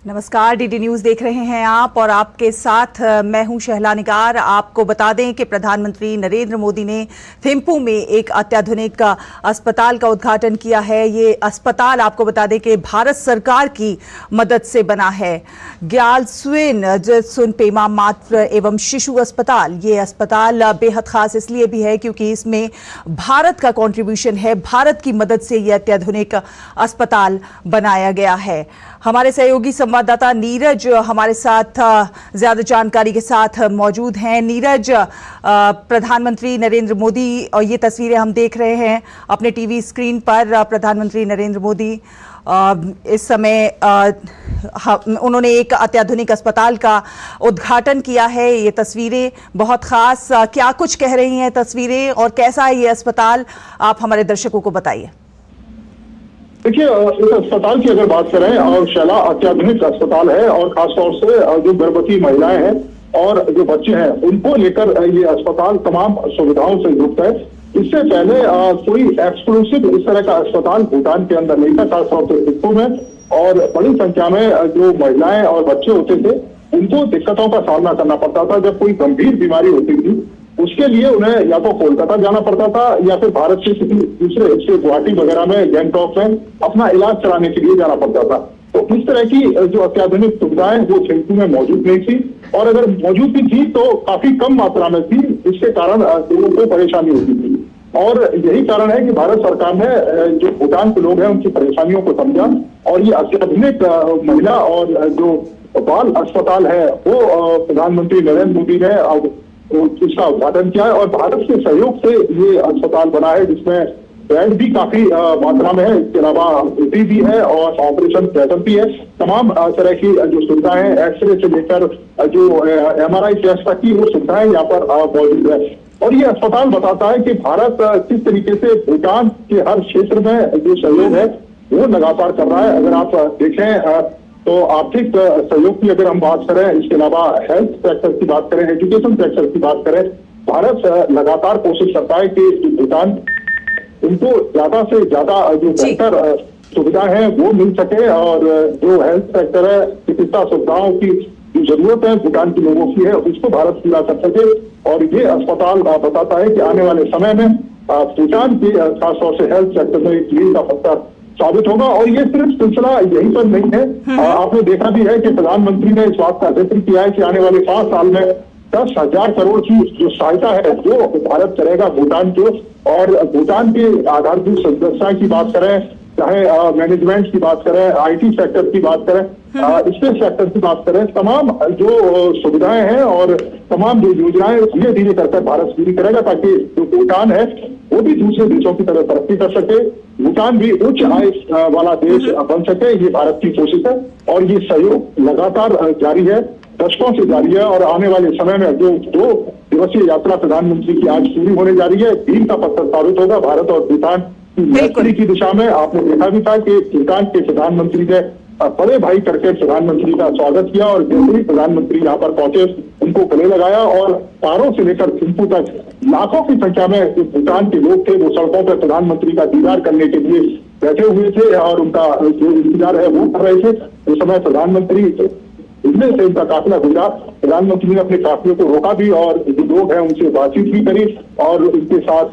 नमस्कार, DD news देख रहे हैं आप और आपके साथ मैं हूं शहला निगार। आपको बता दें कि प्रधानमंत्री नरेंद्र मोदी ने थिम्पू में एक अत्याधुनिक अस्पताल का उद्घाटन किया है। ये अस्पताल आपको बता दें कि भारत सरकार की मदद से बना है। ग्यालसुइन पेमा मातृ एवं शिशु अस्पताल, ये अस्पताल बेहद खास इसलिए भी है क्योंकि इसमें भारत का कंट्रीब्यूशन है। भारत की मदद से ये अत्याधुनिक अस्पताल बनाया गया है। हमारे सहयोगी संवाददाता नीरज हमारे साथ ज्यादा जानकारी के साथ मौजूद हैं। नीरज, प्रधानमंत्री नरेंद्र मोदी, और ये तस्वीरें हम देख रहे हैं अपने टीवी स्क्रीन पर। प्रधानमंत्री नरेंद्र मोदी इस समय उन्होंने एक अत्याधुनिक अस्पताल का उद्घाटन किया है। ये तस्वीरें बहुत खास क्या कुछ कह रही हैं तस्वीरें, और कैसा है ये अस्पताल, आप हमारे दर्शकों को बताइए। देखिए, इस अस्पताल की अगर बात करें और शैला, अत्याधुनिक अस्पताल है और खासतौर से जो गर्भवती महिलाएं हैं और जो बच्चे हैं उनको लेकर ये अस्पताल तमाम सुविधाओं से युक्त है। इससे पहले कोई एक्सक्लूसिव इस तरह का अस्पताल भूटान के अंदर नहीं था, खासतौर से थिम्पू में। और बड़ी संख्या में जो महिलाएं और बच्चे होते थे उनको दिक्कतों का सामना करना पड़ता था। जब कोई गंभीर बीमारी होती थी उसके लिए उन्हें या तो कोलकाता जाना पड़ता था या फिर भारत के किसी दूसरे हिस्से, गुवाहाटी वगैरह में, गैंगटॉक में अपना इलाज कराने के लिए जाना पड़ता था। तो इस तरह की जो अत्याधुनिक सुविधाएं वो थिम्पू में मौजूद नहीं थी, और अगर मौजूद भी थी तो काफी कम मात्रा में थी, जिसके कारण लोगों को परेशानी होती थी। और यही कारण है कि भारत सरकार ने जो भूटान के लोग हैं उनकी परेशानियों को समझा और ये अत्याधुनिक महिला और जो बाल अस्पताल है वो प्रधानमंत्री नरेंद्र मोदी ने इसका उद्घाटन किया है। और भारत के सहयोग से ये अस्पताल बना है, जिसमें बेड भी काफी मात्रा में है। इसके अलावा ओटी भी है और ऑपरेशन थिएटर भी है। तमाम तरह की जो सुविधाएं हैं, एक्सरे से लेकर जो MRI टेस्ट तक की वो सुविधाएं यहाँ पर मौजूद है। और ये अस्पताल बताता है कि भारत किस तरीके से भूटान के हर क्षेत्र में जो सहयोग है वो लगातार कर रहा है। अगर आप देखें तो आर्थिक सहयोग की अगर हम बात करें, इसके अलावा हेल्थ सेक्टर की बात करें, एजुकेशन सेक्टर की बात करें, भारत लगातार कोशिश करता है कि भूटान उनको ज्यादा से ज्यादा जो बेहतर सुविधा है वो मिल सके। और जो हेल्थ सेक्टर है, चिकित्सा सुविधाओं की जो जरूरत है भूटान के लोगों की है, उसको भारत पूरा कर सके। और ये अस्पताल बताता है कि आने वाले समय में भूटान की खासतौर से हेल्थ सेक्टर में एक मील का पत्थर साबित होगा। और ये सिर्फ सिलसिला यहीं पर नहीं है, आपने देखा भी है कि प्रधानमंत्री ने इस बात का जिक्र किया है कि आने वाले 5 साल में 10,000 करोड़ की जो सहायता है वो भारत करेगा भूटान को। और भूटान के आधारभूत संरचना की बात करें, चाहे मैनेजमेंट की बात करें, IT सेक्टर की बात करें, स्पेस सेक्टर की बात करें, तमाम जो सुविधाएं हैं और तमाम जो योजनाएं धीरे धीरे करके भारत पूरी करेगा, ताकि जो भूटान है वो भी दूसरे देशों की तरह तरक्की कर सके, भूटान भी उच्च आय वाला देश बन सके। ये भारत की कोशिश है और ये सहयोग लगातार जारी है, दशकों से जारी है। और आने वाले समय में जो 2 दिवसीय यात्रा प्रधानमंत्री की आज पूरी होने जा रही है, मील का पत्थर साबित होगा भारत और भूटान की मैत्री की दिशा में। आपने देखा भी था कि भूटान के प्रधानमंत्री ने बड़े भाई करके प्रधानमंत्री का स्वागत किया, और जैसे ही प्रधानमंत्री यहाँ पर पहुंचे उनको गले लगाया। और पारो से लेकर थिम्पू तक लाखों की संख्या में जो भूटान के लोग थे वो सड़कों पर प्रधानमंत्री का दीदार करने के लिए बैठे हुए थे और उनका जो इंतजार है वो कर रहे थे। उस समय प्रधानमंत्री इनमें से उनका काफिला गुजरा, प्रधानमंत्री ने अपने काफिले को रोका भी और जो लोग हैं उनसे बातचीत भी करी और उनके साथ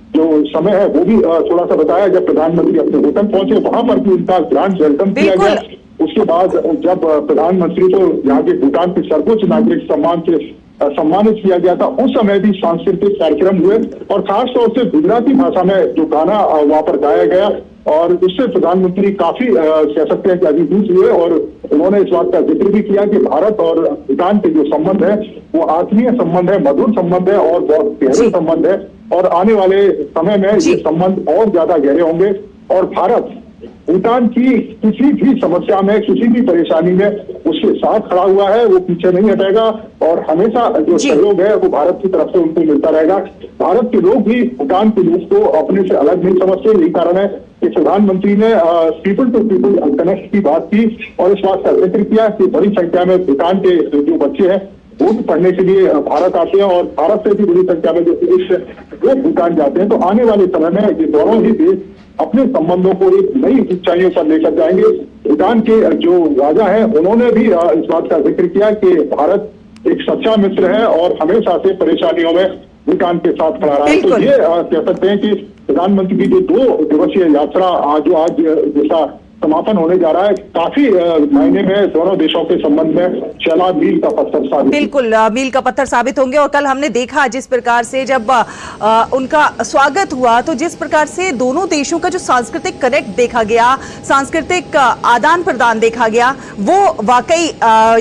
जो समय है वो भी थोड़ा सा बताया। जब प्रधानमंत्री अपने होटल पहुंचे वहां पर भी उनका ग्रांड वेलकम किया गया। उसके बाद जब प्रधानमंत्री को यहाँ के भूटान के सर्वोच्च नागरिक सम्मान से सम्मानित किया गया था, उस समय भी सांस्कृतिक कार्यक्रम हुए और खासतौर से गुजराती भाषा में जो गाना वहां पर गाया गया। और इससे प्रधानमंत्री काफी कह सकते हैं कि अभिभूत हुए और उन्होंने इस बात का जिक्र भी किया कि भारत और भूटान के जो संबंध है वो आत्मीय संबंध है, मधुर संबंध है और बहुत गहरे संबंध है। और आने वाले समय में ये संबंध और ज्यादा गहरे होंगे और भारत भूटान की किसी भी समस्या में, किसी भी परेशानी में उसके साथ खड़ा हुआ है, वो पीछे नहीं हटेगा। और हमेशा जो सहयोग है वो भारत की तरफ से उनको मिलता रहेगा। भारत के लोग भी भूटान के लोग को अपने से अलग नहीं समझते। यही कारण है कि प्रधानमंत्री ने पीपल टू पीपल कनेक्ट की बात की और इस बात का जिक्र किया कि बड़ी संख्या में भूटान के जो बच्चे हैं वो भी पढ़ने के लिए भारत आते हैं और भारत से भी बड़ी संख्या में जो टूरिस्ट वो भूटान जाते हैं। तो आने वाले समय में ये दोनों ही देश अपने संबंधों को एक नई ऊंचाइयों पर लेकर जाएंगे। भूटान के जो राजा हैं उन्होंने भी इस बात का जिक्र किया कि भारत एक सच्चा मित्र है और हमेशा से परेशानियों में भूटान के साथ खड़ा रहा है। तो ये कह सकते हैं कि प्रधानमंत्री की जो 2 दिवसीय यात्रा जो आज जैसा समापन होने जा रहा है, काफी मायने में दोनों देशों के संबंध में शैला मील का पत्थर साबित, बिल्कुल मील का पत्थर साबित होंगे। और कल हमने देखा जिस प्रकार से जब उनका स्वागत हुआ, तो जिस प्रकार से दोनों देशों का जो सांस्कृतिक कनेक्ट देखा गया, सांस्कृतिक आदान प्रदान देखा गया, वो वाकई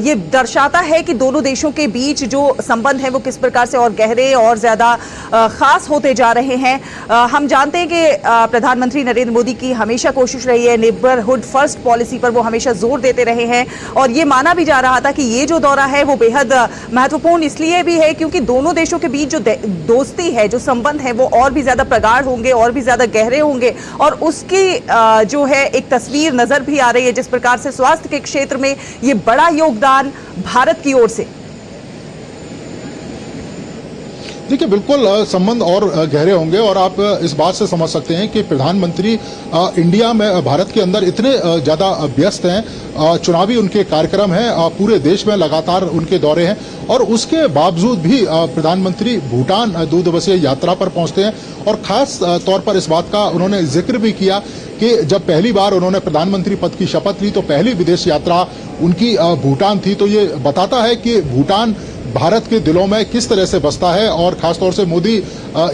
ये दर्शाता है कि दोनों देशों के बीच जो संबंध है वो किस प्रकार से और गहरे और ज्यादा खास होते जा रहे हैं। हम जानते हैं कि प्रधानमंत्री नरेंद्र मोदी की हमेशा कोशिश रही है, नेबरहुड फर्स्ट पॉलिसी पर वो हमेशा जोर देते रहे हैं। और ये माना भी जा रहा था कि ये जो दौरा है वो बेहद महत्वपूर्ण इसलिए भी है क्योंकि दोनों देशों के बीच जो दोस्ती है, जो संबंध है, वो और भी ज्यादा प्रगाढ़ होंगे, और भी ज्यादा गहरे होंगे। और उसकी जो है एक तस्वीर नजर भी आ रही है जिस प्रकार से स्वास्थ्य के क्षेत्र में ये बड़ा योगदान भारत की ओर से। देखिए, बिल्कुल संबंध और गहरे होंगे और आप इस बात से समझ सकते हैं कि प्रधानमंत्री इंडिया में, भारत के अंदर इतने ज़्यादा व्यस्त हैं, चुनावी उनके कार्यक्रम हैं, पूरे देश में लगातार उनके दौरे हैं और उसके बावजूद भी प्रधानमंत्री भूटान 2 दिवसीय यात्रा पर पहुंचते हैं। और खास तौर पर इस बात का उन्होंने जिक्र भी किया कि जब पहली बार उन्होंने प्रधानमंत्री पद की शपथ ली तो पहली विदेश यात्रा उनकी भूटान थी। तो ये बताता है कि भूटान भारत के दिलों में किस तरह से बसता है। और खासतौर से मोदी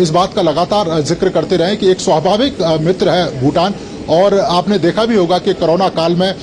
इस बात का लगातार जिक्र करते रहे कि एक स्वाभाविक मित्र है भूटान। और आपने देखा भी होगा कि कोरोना काल में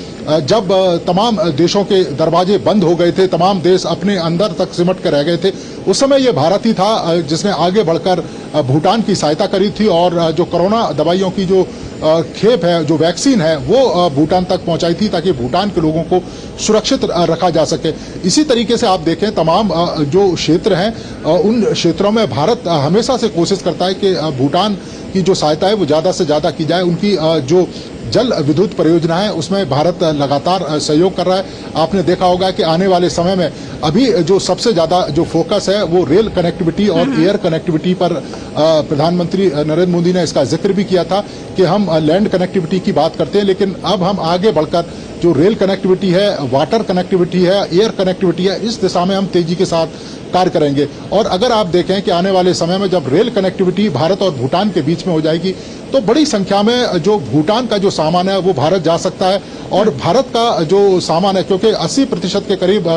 जब तमाम देशों के दरवाजे बंद हो गए थे, तमाम देश अपने अंदर तक सिमट कर रह गए थे, उस समय ये भारत ही था जिसने आगे बढ़कर भूटान की सहायता करी थी और जो कोरोना दवाइयों की जो खेप है, जो वैक्सीन है, वो भूटान तक पहुंचाई थी ताकि भूटान के लोगों को सुरक्षित रखा जा सके। इसी तरीके से आप देखें तमाम जो क्षेत्र हैं उन क्षेत्रों में भारत हमेशा से कोशिश करता है कि भूटान की जो सहायता है वो ज़्यादा से ज़्यादा की जाए। उनकी जो जल विद्युत परियोजना है उसमें भारत लगातार सहयोग कर रहा है। आपने देखा होगा कि आने वाले समय में अभी जो सबसे ज़्यादा जो फोकस है वो रेल कनेक्टिविटी और एयर कनेक्टिविटी पर प्रधानमंत्री नरेंद्र मोदी ने इसका जिक्र भी किया था कि हम लैंड कनेक्टिविटी की बात करते हैं, लेकिन अब हम आगे बढ़कर जो रेल कनेक्टिविटी है, वाटर कनेक्टिविटी है, एयर कनेक्टिविटी है, इस दिशा में हम तेजी के साथ कार्य करेंगे। और अगर आप देखें कि आने वाले समय में जब रेल कनेक्टिविटी भारत और भूटान के बीच में हो जाएगी तो बड़ी संख्या में जो भूटान का जो सामान है वो भारत जा सकता है। और भारत का जो सामान है, क्योंकि 80% के करीब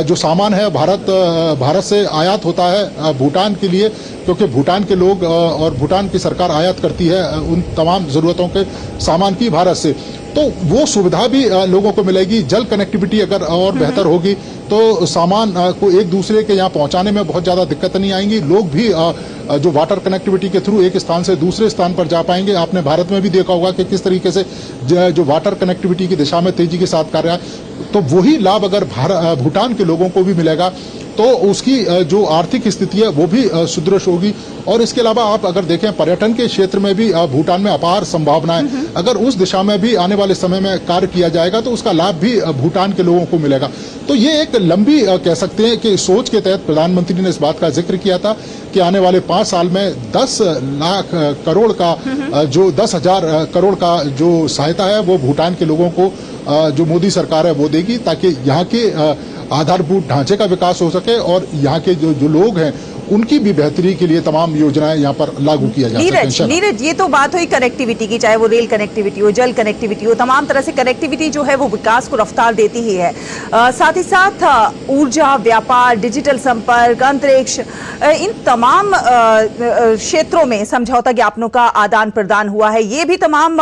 जो सामान है भारत से आयात होता है भूटान के लिए, क्योंकि भूटान के लोग और भूटान की सरकार आयात करती है उन तमाम ज़रूरतों के सामान की भारत से। तो वो सुविधा भी लोगों को मिलेगी। जल कनेक्टिविटी अगर और बेहतर होगी तो सामान को एक दूसरे के यहाँ पहुँचाने में बहुत ज़्यादा दिक्कत नहीं आएंगी। लोग भी जो वाटर कनेक्टिविटी के थ्रू एक स्थान से दूसरे स्थान पर जा पाएंगे। आपने भारत में भी देखा होगा कि किस तरीके से जो वाटर कनेक्टिविटी की दिशा में तेजी के साथ कार्य है, तो वही लाभ अगर भूटान के लोगों को भी मिलेगा तो उसकी जो आर्थिक स्थिति है वो भी सुदृढ़ होगी। और इसके अलावा आप अगर देखें पर्यटन के क्षेत्र में भी भूटान में अपार संभावनाएं, अगर उस दिशा में भी आने वाले समय में कार्य किया जाएगा तो उसका लाभ भी भूटान के लोगों को मिलेगा। तो ये एक लंबी कह सकते हैं कि सोच के तहत प्रधानमंत्री ने इस बात का जिक्र किया था कि आने वाले 5 साल में 10 लाख करोड़ का जो 10,000 करोड़ का जो सहायता है वो भूटान के लोगों को जो मोदी सरकार है वो देगी, ताकि यहाँ के आधारभूत ढांचे का विकास हो सके और यहाँ के जो लोग हैं उनकी भी बेहतरी के लिए तमाम योजनाएं यहाँ पर लागू किया जा सके। नीरज, ये तो बात हुई कनेक्टिविटी की, चाहे वो रेल कनेक्टिविटी हो, जल कनेक्टिविटी हो, तमाम तरह से कनेक्टिविटी जो है वो विकास को रफ्तार देती ही है। साथ ही साथ ऊर्जा, व्यापार, डिजिटल संपर्क, अंतरिक्ष, इन तमाम क्षेत्रों में समझौता ज्ञापनों का आदान प्रदान हुआ है। ये भी तमाम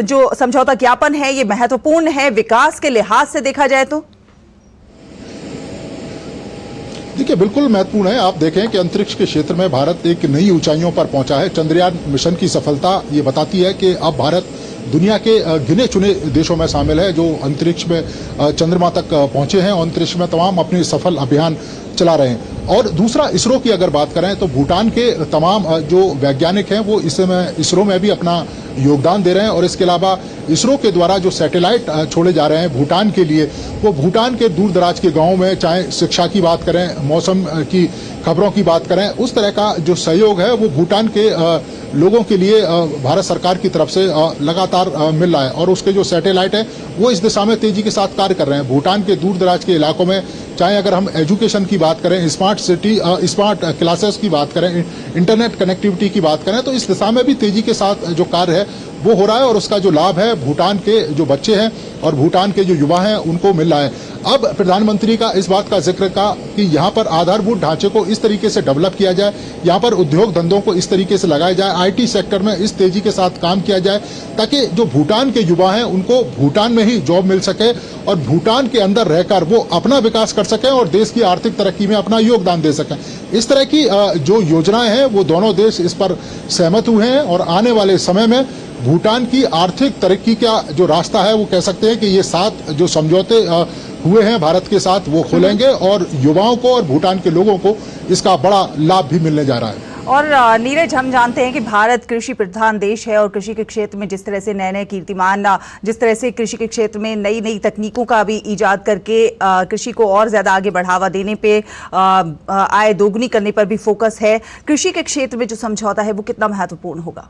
जो समझौता ज्ञापन है ये महत्वपूर्ण है विकास के लिहाज से देखा जाए तो। देखिए, बिल्कुल महत्वपूर्ण है। आप देखें कि अंतरिक्ष के क्षेत्र में भारत एक नई ऊंचाइयों पर पहुंचा है। चंद्रयान मिशन की सफलता ये बताती है कि अब भारत दुनिया के गिने चुने देशों में शामिल है जो अंतरिक्ष में चंद्रमा तक पहुंचे हैं और अंतरिक्ष में तमाम अपने सफल अभियान चला रहे हैं। और दूसरा, इसरो की अगर बात करें तो भूटान के तमाम जो वैज्ञानिक हैं वो इसरो में भी अपना योगदान दे रहे हैं। और इसके अलावा इसरो के द्वारा जो सैटेलाइट छोड़े जा रहे हैं भूटान के लिए, वो भूटान के दूर दराज के गाँव में, चाहे शिक्षा की बात करें, मौसम की खबरों की बात करें, उस तरह का जो सहयोग है वो भूटान के लोगों के लिए भारत सरकार की तरफ से लगातार मिल रहा है और उसके जो सैटेलाइट है वो इस दिशा में तेजी के साथ कार्य कर रहे हैं। भूटान के दूर दराज के इलाकों में चाहे अगर हम एजुकेशन की बात करें, स्मार्ट सिटी, स्मार्ट क्लासेस की बात करें, इंटरनेट कनेक्टिविटी की बात करें, तो इस दिशा में भी तेजी के साथ जो कार्य है वो हो रहा है और उसका जो लाभ है भूटान के जो बच्चे हैं और भूटान के जो युवा हैं उनको मिल रहा है। अब प्रधानमंत्री का इस बात का जिक्र का कि यहाँ पर आधारभूत ढांचे को इस तरीके से डेवलप किया जाए, यहाँ पर उद्योग धंधों को इस तरीके से लगाया जाए, आईटी सेक्टर में इस तेजी के साथ काम किया जाए ताकि जो भूटान के युवा हैं उनको भूटान में ही जॉब मिल सके और भूटान के अंदर रहकर वो अपना विकास कर सकें और देश की आर्थिक तरक्की में अपना योगदान दे सकें। इस तरह की जो योजनाएं हैं वो दोनों देश इस पर सहमत हुए हैं और आने वाले समय में भूटान की आर्थिक तरक्की का जो रास्ता है वो कह सकते हैं कि ये 7 जो समझौते हुए हैं भारत के साथ वो खुलेंगे और युवाओं को और भूटान के लोगों को इसका बड़ा लाभ भी मिलने जा रहा है। और नीरज, हम जानते हैं कि भारत कृषि प्रधान देश है और कृषि के क्षेत्र में जिस तरह से नए नए कीर्तिमान, जिस तरह से कृषि के क्षेत्र में नई नई तकनीकों का भी ईजाद करके कृषि को और ज्यादा आगे बढ़ावा देने पे, आय दोगुनी करने पर भी फोकस है। कृषि के क्षेत्र में जो समझौता है वो कितना महत्वपूर्ण होगा?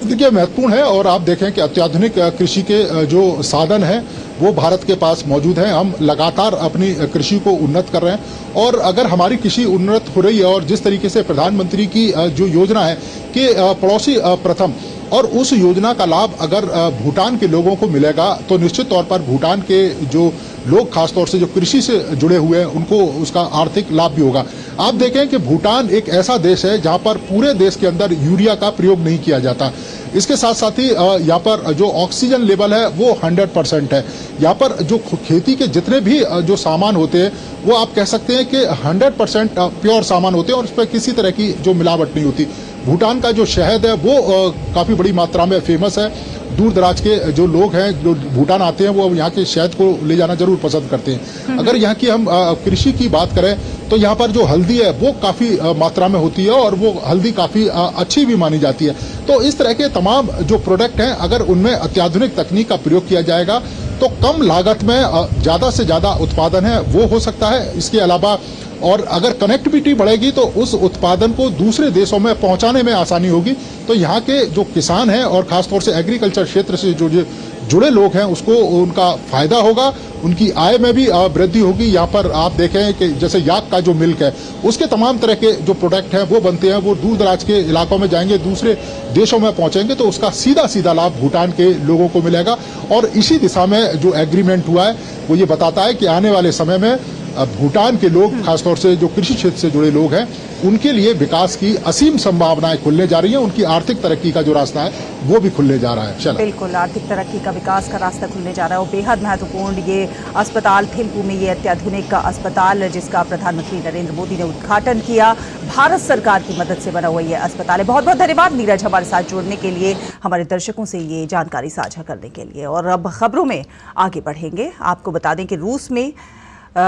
देखिए, महत्वपूर्ण है और आप देखें कि अत्याधुनिक कृषि के जो साधन हैं वो भारत के पास मौजूद हैं। हम लगातार अपनी कृषि को उन्नत कर रहे हैं और अगर हमारी कृषि उन्नत हो रही है और जिस तरीके से प्रधानमंत्री की जो योजना है कि पड़ोसी प्रथम, और उस योजना का लाभ अगर भूटान के लोगों को मिलेगा तो निश्चित तौर पर भूटान के जो लोग खासतौर से जो कृषि से जुड़े हुए हैं उनको उसका आर्थिक लाभ भी होगा। आप देखें कि भूटान एक ऐसा देश है जहां पर पूरे देश के अंदर यूरिया का प्रयोग नहीं किया जाता। इसके साथ साथ ही यहाँ पर जो ऑक्सीजन लेवल है वो 100% है। यहाँ पर जो खेती के जितने भी जो सामान होते हैं वो आप कह सकते हैं कि 100% प्योर सामान होते हैं और उस पर किसी तरह की जो मिलावट नहीं होती। भूटान का जो शहद है वो काफ़ी बड़ी मात्रा में फेमस है। दूर दराज के जो लोग हैं जो भूटान आते हैं वो यहाँ के शहद को ले जाना जरूर पसंद करते हैं। अगर यहाँ की हम कृषि की बात करें तो यहाँ पर जो हल्दी है वो काफ़ी मात्रा में होती है और वो हल्दी काफ़ी अच्छी भी मानी जाती है। तो इस तरह के तमाम जो प्रोडक्ट हैं अगर उनमें अत्याधुनिक तकनीक का प्रयोग किया जाएगा तो कम लागत में ज़्यादा से ज़्यादा उत्पादन है वो हो सकता है। इसके अलावा और अगर कनेक्टिविटी बढ़ेगी तो उस उत्पादन को दूसरे देशों में पहुंचाने में आसानी होगी। तो यहाँ के जो किसान हैं और खासतौर से एग्रीकल्चर क्षेत्र से जो जुड़े लोग हैं उसको उनका फायदा होगा, उनकी आय में भी वृद्धि होगी। यहाँ पर आप देखें कि जैसे याक का जो मिल्क है उसके तमाम तरह के जो प्रोडक्ट हैं वो बनते हैं, वो दूर दराज के इलाकों में जाएंगे, दूसरे देशों में पहुंचेंगे तो उसका सीधा सीधा लाभ भूटान के लोगों को मिलेगा। और इसी दिशा में जो एग्रीमेंट हुआ है वो ये बताता है कि आने वाले समय में भूटान के लोग खासतौर से जो कृषि क्षेत्र से जुड़े लोग हैं उनके लिए विकास की असीम संभावनाएं खुलने जा रही हैं। उनकी आर्थिक तरक्की का जो रास्ता है वो भी खुलने जा रहा है। बिल्कुल, आर्थिक तरक्की का, विकास का रास्ता खुलने जा रहा है और बेहद महत्वपूर्ण ये अस्पताल थिम्पू में, ये अत्याधुनिक अस्पताल जिसका प्रधानमंत्री नरेंद्र मोदी ने उद्घाटन किया, भारत सरकार की मदद से बना हुआ ये अस्पताल है। बहुत बहुत धन्यवाद नीरज हमारे साथ जुड़ने के लिए, हमारे दर्शकों से ये जानकारी साझा करने के लिए। और अब खबरों में आगे बढ़ेंगे। आपको बता दें कि रूस में